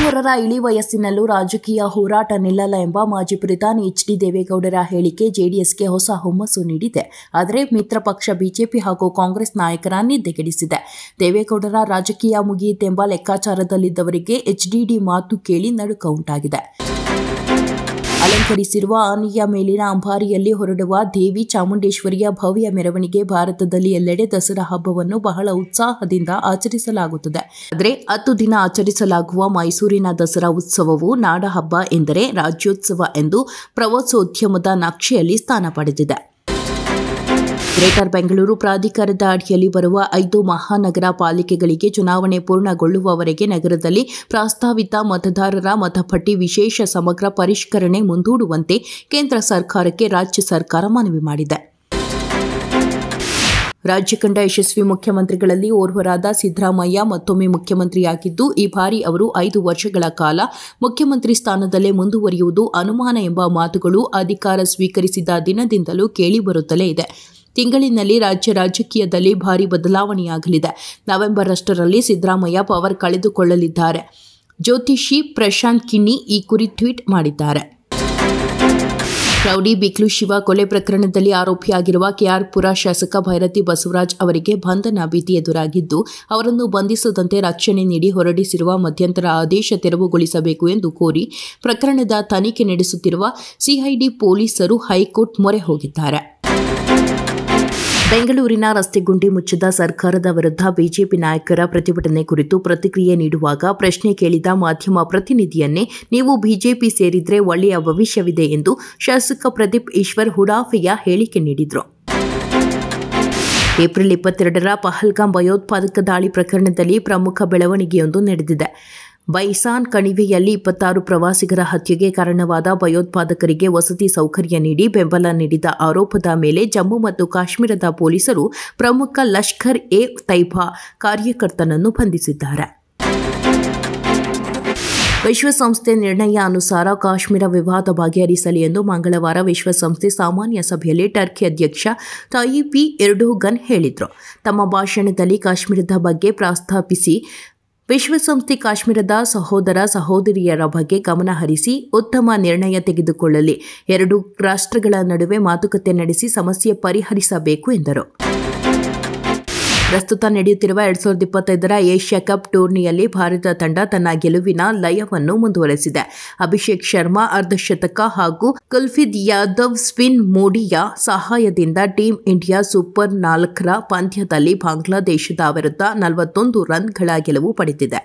3ರ ಇಳಿ ವಯಸ್ಸಿನಲ್ಲೂ ರಾಜಕೀಯ ಹೋರಾಟ ನಿಲ್ಲಲ್ಲ ಎಂಬ ಮಾಜಿ ಪ್ರಧಾನಿ ಎಚ್.ಡಿ. ದೇವೇಗೌಡರ ಹೇಳಿಕೆ ಜೆಡಿಎಸ್ಗೆ ಹೊಸ ಹುಮ್ಮಸ್ಸು ನೀಡಿದೆ. ಆದರೆ ಮಿತ್ರ ಪಕ್ಷ ಬಿಜೆಪಿ ಹಾಗೂ ಕಾಂಗ್ರೆಸ್ ನಾಯಕರ ನಿದ್ದೆಗೆಡಿಸಿದೆ. ದೇವೇಗೌಡರ ರಾಜಕೀಯ ಮುಗಿಯಿತೆಂಬ ಲೆಕ್ಕಾಚಾರದಲ್ಲಿದ್ದವರಿಗೆ ಎಚ್ಡಿಡಿ ಮಾತು ಕೇಳಿ ನಡುಕ ಉಂಟಾಗಿದೆ. ಅಲಂಕರಿಸಿರುವ ಆನೆಯ ಮೇಲಿನ ಅಂಬಾರಿಯಲ್ಲಿ ಹೊರಡುವ ದೇವಿ ಚಾಮುಂಡೇಶ್ವರಿಯ ಭವ್ಯ ಮೆರವಣಿಗೆ ಭಾರತದಲ್ಲಿ ಎಲ್ಲೆಡೆ ದಸರಾ ಹಬ್ಬವನ್ನು ಬಹಳ ಉತ್ಸಾಹದಿಂದ ಆಚರಿಸಲಾಗುತ್ತದೆ. ಆದರೆ 10 ದಿನ ಆಚರಿಸಲಾಗುವ ಮೈಸೂರಿನ ದಸರಾ ಉತ್ಸವವು ನಾಡಹಬ್ಬ ಎಂದರೆ ರಾಜ್ಯೋತ್ಸವ ಎಂದು ಪ್ರವಾಸೋದ್ಯಮದ ನಕ್ಷೆಯಲ್ಲಿ ಸ್ಥಾನ ಪಡೆದಿದೆ. ಗ್ರೇಟರ್ ಬೆಂಗಳೂರು ಪ್ರಾಧಿಕಾರದ ಅಡಿಯಲ್ಲಿ ಬರುವ 5 ಮಹಾನಗರ ಪಾಲಿಕೆಗಳಿಗೆ ಚುನಾವಣೆ ಪೂರ್ಣಗೊಳ್ಳುವವರೆಗೆ ನಗರದಲ್ಲಿ ಪ್ರಸ್ತಾವಿತ ಮತದಾರರ ಮತಪಟ್ಟಿ ವಿಶೇಷ ಸಮಗ್ರ ಪರಿಷ್ಕರಣೆ ಮುಂದೂಡುವಂತೆ ಕೇಂದ್ರ ಸರ್ಕಾರಕ್ಕೆ ರಾಜ್ಯ ಸರ್ಕಾರ ಮನವಿ ಮಾಡಿದೆ. ರಾಜ್ಯ ಕಂಡ ಯಶಸ್ವಿ ಮುಖ್ಯಮಂತ್ರಿಗಳಲ್ಲಿ ಓರ್ವರಾದ ಸಿದ್ದರಾಮಯ್ಯ ಮತ್ತೊಮ್ಮೆ ಮುಖ್ಯಮಂತ್ರಿಯಾಗಿದ್ದು, ಈ ಬಾರಿ ಅವರು 5 ವರ್ಷಗಳ ಕಾಲ ಮುಖ್ಯಮಂತ್ರಿ ಸ್ಥಾನದಲ್ಲೇ ಮುಂದುವರಿಯುವುದು ಅನುಮಾನ ಎಂಬ ಮಾತುಗಳು ಅಧಿಕಾರ ಸ್ವೀಕರಿಸಿದ ದಿನದಿಂದಲೂ ಕೇಳಿಬರುತ್ತಲೇ ಇದೆ. ತಿಂಗಳಿನಲ್ಲಿ ರಾಜ್ಯ ರಾಜಕೀಯದಲ್ಲಿ ಭಾರೀ ಬದಲಾವಣೆಯಾಗಲಿದೆ. ನವೆಂಬರ್ ಅಷ್ಟರಲ್ಲಿ ಸಿದ್ದರಾಮಯ್ಯ ಪವರ್ ಕಳೆದುಕೊಳ್ಳಲಿದ್ದಾರೆ. ಜ್ಯೋತಿಷಿ ಪ್ರಶಾಂತ್ ಕಿಣಿ ಈ ಕುರಿತು ಟ್ವೀಟ್ ಮಾಡಿದ್ದಾರೆ. ರೌಡಿ ಬಿಕ್ಲು ಶಿವ ಕೊಲೆ ಪ್ರಕರಣದಲ್ಲಿ ಆರೋಪಿಯಾಗಿರುವ ಕೆಆರ್ಪುರ ಶಾಸಕ ಭೈರತಿ ಬಸವರಾಜ್ ಅವರಿಗೆ ಬಂಧನ ಭೀತಿ ಎದುರಾಗಿದ್ದು, ಅವರನ್ನು ಬಂಧಿಸದಂತೆ ರಕ್ಷಣೆ ನೀಡಿ ಹೊರಡಿಸಿರುವ ಮಧ್ಯಂತರ ಆದೇಶ ತೆರವುಗೊಳಿಸಬೇಕು ಎಂದು ಕೋರಿ ಪ್ರಕರಣದ ತನಿಖೆ ನಡೆಸುತ್ತಿರುವ ಸಿಐಡಿ ಪೊಲೀಸರು ಹೈಕೋರ್ಟ್ ಮೊರೆ ಹೋಗಿದ್ದಾರೆ. ಬೆಂಗಳೂರಿನ ರಸ್ತೆ ಗುಂಡಿ ಮುಚ್ಚಿದ ಸರ್ಕಾರದ ವಿರುದ್ಧ ಬಿಜೆಪಿ ನಾಯಕರ ಪ್ರತಿಭಟನೆ ಕುರಿತು ಪ್ರತಿಕ್ರಿಯೆ ನೀಡುವಾಗ ಪ್ರಶ್ನೆ ಕೇಳಿದ ಮಾಧ್ಯಮ ಪ್ರತಿನಿಧಿಯನ್ನೇ ನೀವು ಬಿಜೆಪಿ ಸೇರಿದ್ರೆ ಒಳ್ಳೆಯ ಭವಿಷ್ಯವಿದೆ ಎಂದು ಶಾಸಕ ಪ್ರದೀಪ್ ಈಶ್ವರ್ ಹುಡಾಫೆಯ ಹೇಳಿಕೆ ನೀಡಿದರು. ಏಪ್ರಿಲ್ 22ರ ಪಹಲ್ಗಾಮ್ ಭಯೋತ್ಪಾದಕ ದಾಳಿ ಪ್ರಕರಣದಲ್ಲಿ ಪ್ರಮುಖ ಬೆಳವಣಿಗೆಯೊಂದು ನಡೆದಿದೆ. ಬೈಸಾನ್ ಕಣಿವೆಯಲ್ಲಿ 26 ಪ್ರವಾಸಿಗರ ಹತ್ಯೆಗೆ ಕಾರಣವಾದ ಭಯೋತ್ಪಾದಕರಿಗೆ ವಸತಿ ಸೌಕರ್ಯ ನೀಡಿ ಬೆಂಬಲ ನೀಡಿದ ಆರೋಪದ ಮೇಲೆ ಜಮ್ಮು ಮತ್ತು ಕಾಶ್ಮೀರದ ಪೊಲೀಸರು ಪ್ರಮುಖ ಲಷ್ಕರ್ ಎ ತೈಬಾ ಕಾರ್ಯಕರ್ತನನ್ನು ಬಂಧಿಸಿದ್ದಾರೆ. ವಿಶ್ವಸಂಸ್ಥೆ ನಿರ್ಣಯ ಅನುಸಾರ ಕಾಶ್ಮೀರ ವಿವಾದ ಬಗೆಹರಿಸಲಿ ಎಂದು ಮಂಗಳವಾರ ವಿಶ್ವಸಂಸ್ಥೆ ಸಾಮಾನ್ಯ ಸಭೆಯಲ್ಲಿ ಟರ್ಕಿ ಅಧ್ಯಕ್ಷ ತಾಯಿಪ್ ಎರ್ಡೋಗನ್ ಹೇಳಿದರು. ತಮ್ಮ ಭಾಷಣದಲ್ಲಿ ಕಾಶ್ಮೀರದ ಬಗ್ಗೆ ಪ್ರಸ್ತಾಪಿಸಿ ವಿಶ್ವಸಂಸ್ಥೆ ಕಾಶ್ಮೀರದ ಸಹೋದರ ಸಹೋದರಿಯರ ಬಗ್ಗೆ ಗಮನ ಹರಿಸಿ ಉತ್ತಮ ನಿರ್ಣಯ ತೆಗೆದುಕೊಳ್ಳಲಿ, 2 ರಾಷ್ಟ್ರಗಳ ನಡುವೆ ಮಾತುಕತೆ ನಡೆಸಿ ಸಮಸ್ಯೆ ಪರಿಹರಿಸಬೇಕು ಎಂದರು. ಪ್ರಸ್ತುತ ನಡೆಯುತ್ತಿರುವ 2025ರ ಏಷ್ಯಾ ಕಪ್ ಟೂರ್ನಿಯಲ್ಲಿ ಭಾರತ ತಂಡ ತನ್ನ ಗೆಲುವಿನ ಲಯವನ್ನು ಮುಂದುವರೆಸಿದೆ. ಅಭಿಷೇಕ್ ಶರ್ಮಾ ಅರ್ಧಶತಕ ಹಾಗೂ ಕುಲ್ದೀಪ್ ಯಾದವ್ ಸ್ಪಿನ್ ಮೋಡಿಯ ಸಹಾಯದಿಂದ ಟೀಂ ಇಂಡಿಯಾ ಸೂಪರ್ 4ರ ಪಂದ್ಯದಲ್ಲಿ ಬಾಂಗ್ಲಾದೇಶದ ವಿರುದ್ಧ 41 ರನ್ಗಳ ಗೆಲುವು ಪಡೆದಿದೆ.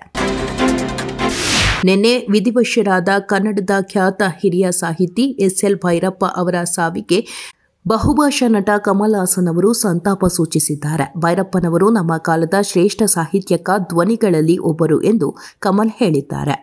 ನಿನ್ನೆ ವಿಧಿವಶರಾದ ಕನ್ನಡದ ಖ್ಯಾತ ಹಿರಿಯ ಸಾಹಿತಿ ಎಸ್.ಎಲ್. ಭೈರಪ್ಪ ಅವರ ಸಾವಿಗೆ ಬಹುಭಾಷಾ ನಟ ಕಮಲ್ ಹಾಸನ್ ಅವರು ಸಂತಾಪ ಸೂಚಿಸಿದ್ದಾರೆ. ಭೈರಪ್ಪನವರು ನಮ್ಮ ಕಾಲದ ಶ್ರೇಷ್ಠ ಸಾಹಿತ್ಯಕ ಧ್ವನಿಗಳಲ್ಲಿ ಒಬ್ಬರು ಎಂದು ಕಮಲ್ ಹೇಳಿದ್ದಾರೆ.